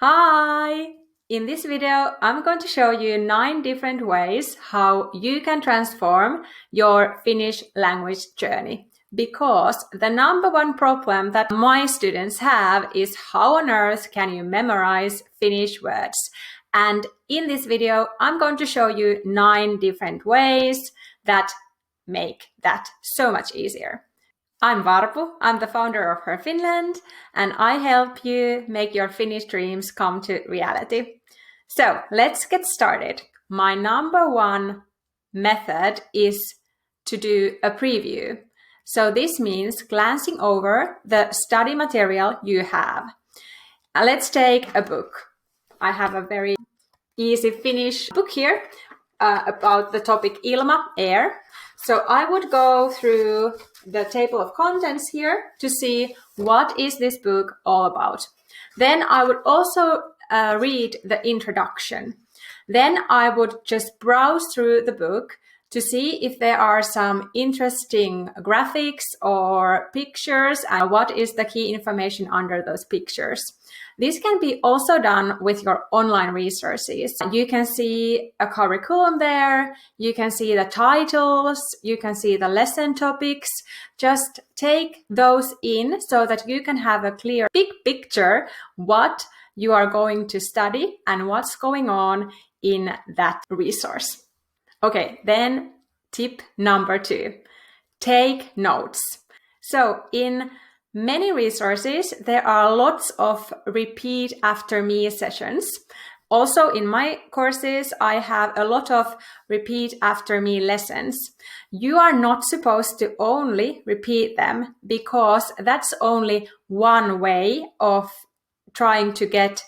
Hi! In this video, I'm going to show you 9 different ways how you can transform your Finnish language journey. Because the number one problem that my students have is how on earth can you memorize Finnish words? And in this video, I'm going to show you 9 different ways that make that so much easier. I'm Varpu, I'm the founder of Her Finland, and I help you make your Finnish dreams come to reality. So let's get started. My number one method is to do a preview. So this means glancing over the study material you have. Let's take a book. I have a very easy Finnish book here about the topic ilma, air. So I would go through the table of contents here to see what is this book all about. Then I would also read the introduction. Then I would just browse through the book to see if there are some interesting graphics or pictures and what is the key information under those pictures. This can be also done with your online resources. You can see a curriculum there, you can see the titles, you can see the lesson topics. Just take those in so that you can have a clear, big picture what you are going to study and what's going on in that resource. Okay, then tip number 2, take notes. So in many resources, there are lots of repeat after me sessions. Also in my courses, I have a lot of repeat after me lessons. You are not supposed to only repeat them because that's only one way of trying to get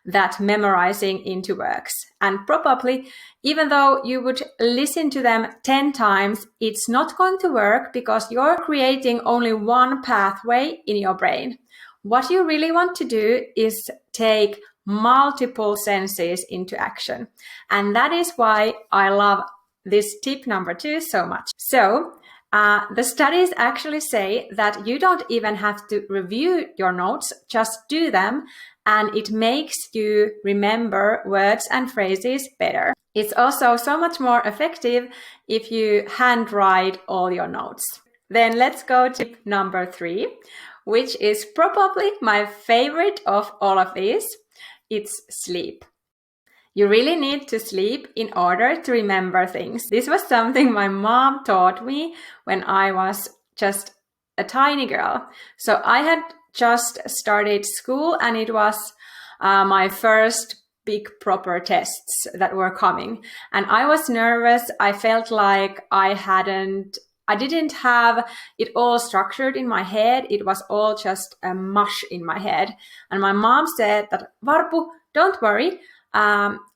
that memorizing into works. And probably, even though you would listen to them 10 times, it's not going to work because you're creating only one pathway in your brain. What you really want to do is take multiple senses into action. And that is why I love this tip number 2 so much. So, the studies actually say that you don't even have to review your notes, just do them, and it makes you remember words and phrases better. It's also so much more effective if you handwrite all your notes. Then let's go to tip number 3, which is probably my favorite of all of these. It's sleep. You really need to sleep in order to remember things. This was something my mom taught me when I was just a tiny girl. So I had just started school and it was my first big proper tests that were coming. And I was nervous. I felt like I didn't have it all structured in my head. It was all just a mush in my head. And my mom said that, Varpu, don't worry.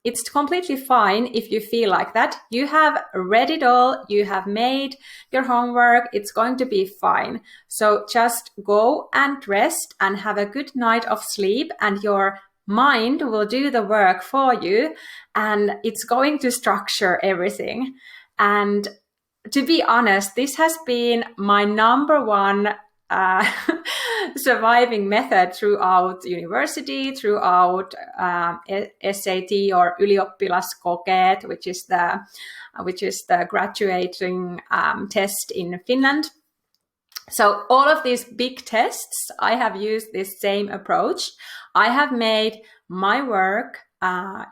It's completely fine if you feel like that. You have read it all, you have made your homework, it's going to be fine. So just go and rest and have a good night of sleep and your mind will do the work for you and it's going to structure everything. And to be honest, this has been my number one surviving method throughout university, throughout SAT or ylioppilaskokeet, which is the graduating test in Finland. So all of these big tests, I have used this same approach. I have made my work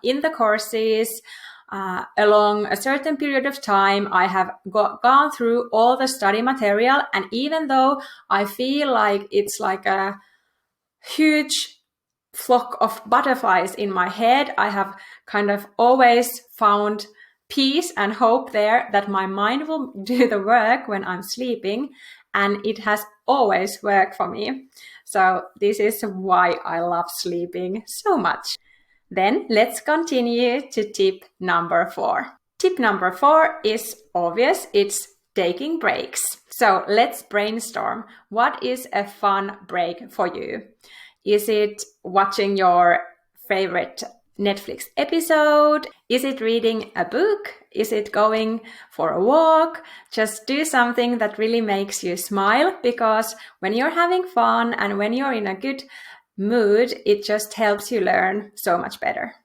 in the courses along a certain period of time. I have gone through all the study material, and even though I feel like it's like a huge flock of butterflies in my head, I have kind of always found peace and hope there that my mind will do the work when I'm sleeping, and it has always worked for me. So this is why I love sleeping so much. Then let's continue to tip number 4. Tip number 4 is obvious. It's taking breaks. So let's brainstorm. What is a fun break for you? Is it watching your favorite Netflix episode? Is it reading a book? Is it going for a walk? Just do something that really makes you smile, because when you're having fun and when you're in a good mood, it just helps you learn so much better.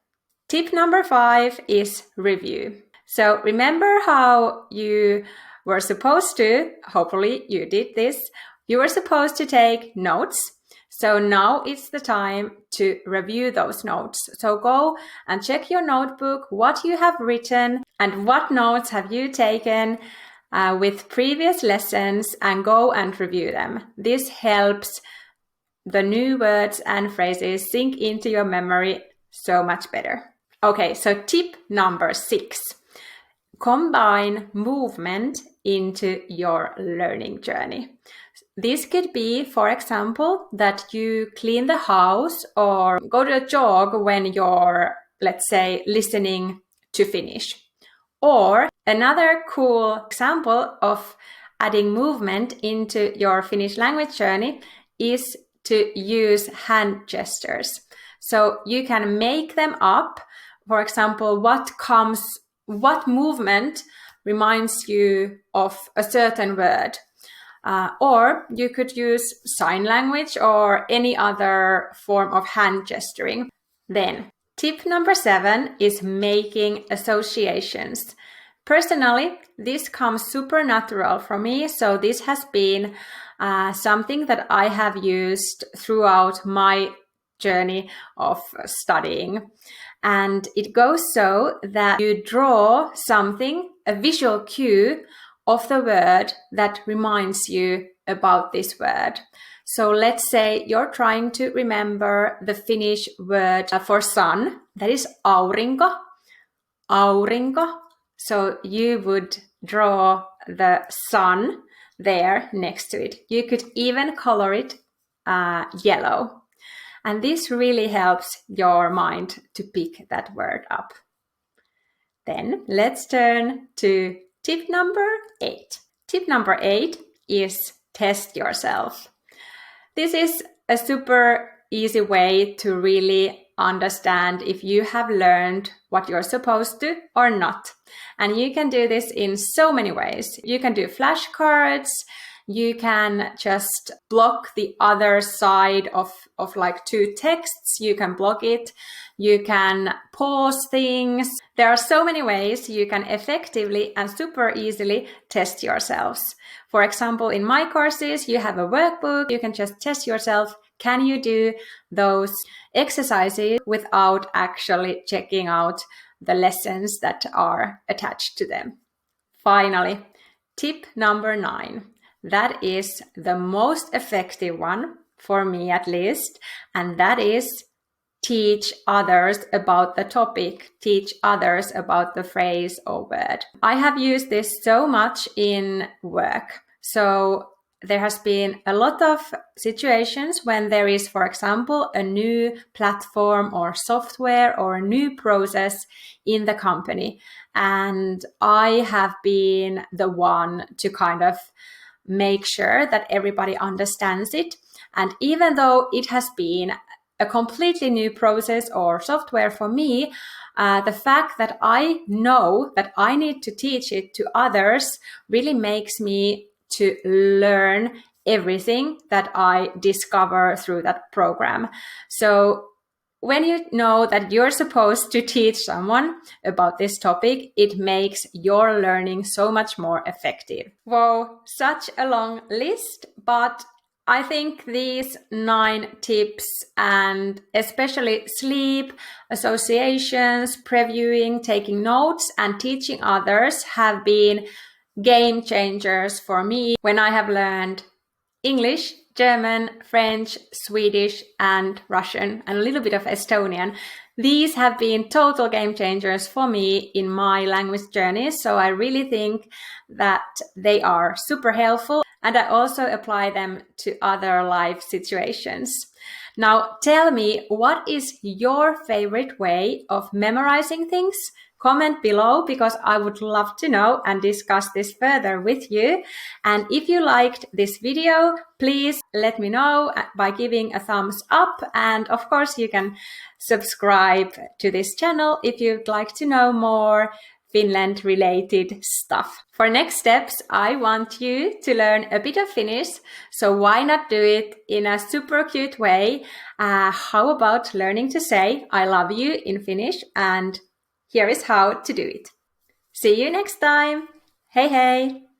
Tip number 5 is review. So remember how you were supposed to, hopefully you did this, you were supposed to take notes. So now it's the time to review those notes. So go and check your notebook, what you have written and what notes have you taken with previous lessons, and go and review them. This helps the new words and phrases sink into your memory so much better. Okay, so tip number 6. Combine movement into your learning journey. This could be, for example, that you clean the house or go to a jog when you're, let's say, listening to Finnish. Or another cool example of adding movement into your Finnish language journey is to use hand gestures. So you can make them up. For example, what movement reminds you of a certain word? Or you could use sign language or any other form of hand gesturing. Then, tip number 7 is making associations. Personally, this comes super natural for me, so this has been something that I have used throughout my journey of studying. And it goes so that you draw something, a visual cue of the word that reminds you about this word. So let's say you're trying to remember the Finnish word for sun, that is aurinko, aurinko. So you would draw the sun there next to it. You could even color it yellow. And this really helps your mind to pick that word up. Then let's turn to tip number 8. Tip number 8 is test yourself. This is a super easy way to really understand if you have learned what you're supposed to or not. And you can do this in so many ways. You can do flashcards. You can just block the other side of like two texts. You can block it. You can pause things. There are so many ways you can effectively and super easily test yourselves. For example, in my courses, you have a workbook. You can just test yourself. Can you do those exercises without actually checking out the lessons that are attached to them? Finally, tip number 9. That is the most effective one, for me at least, and that is teach others about the topic, teach others about the phrase or word. I have used this so much in work. So there has been a lot of situations when there is, for example, a new platform or software or a new process in the company. And I have been the one to kind of make sure that everybody understands it. And even though it has been a completely new process or software for me, the fact that I know that I need to teach it to others really makes me to learn everything that I discover through that program. So when you know that you're supposed to teach someone about this topic, it makes your learning so much more effective. Whoa, such a long list, but I think these 9 tips, and especially sleep, associations, previewing, taking notes, and teaching others have been game changers for me when I have learned English, German, French, Swedish, and Russian, and a little bit of Estonian. These have been total game changers for me in my language journey, so I really think that they are super helpful, and I also apply them to other life situations. Now, tell me, what is your favorite way of memorizing things? Comment below, because I would love to know and discuss this further with you. And if you liked this video, please let me know by giving a thumbs up. And of course, you can subscribe to this channel if you'd like to know more Finland related stuff. For next steps, I want you to learn a bit of Finnish, so why not do it in a super cute way? How about learning to say I love you in Finnish, and here is how to do it. See you next time. Hei hei!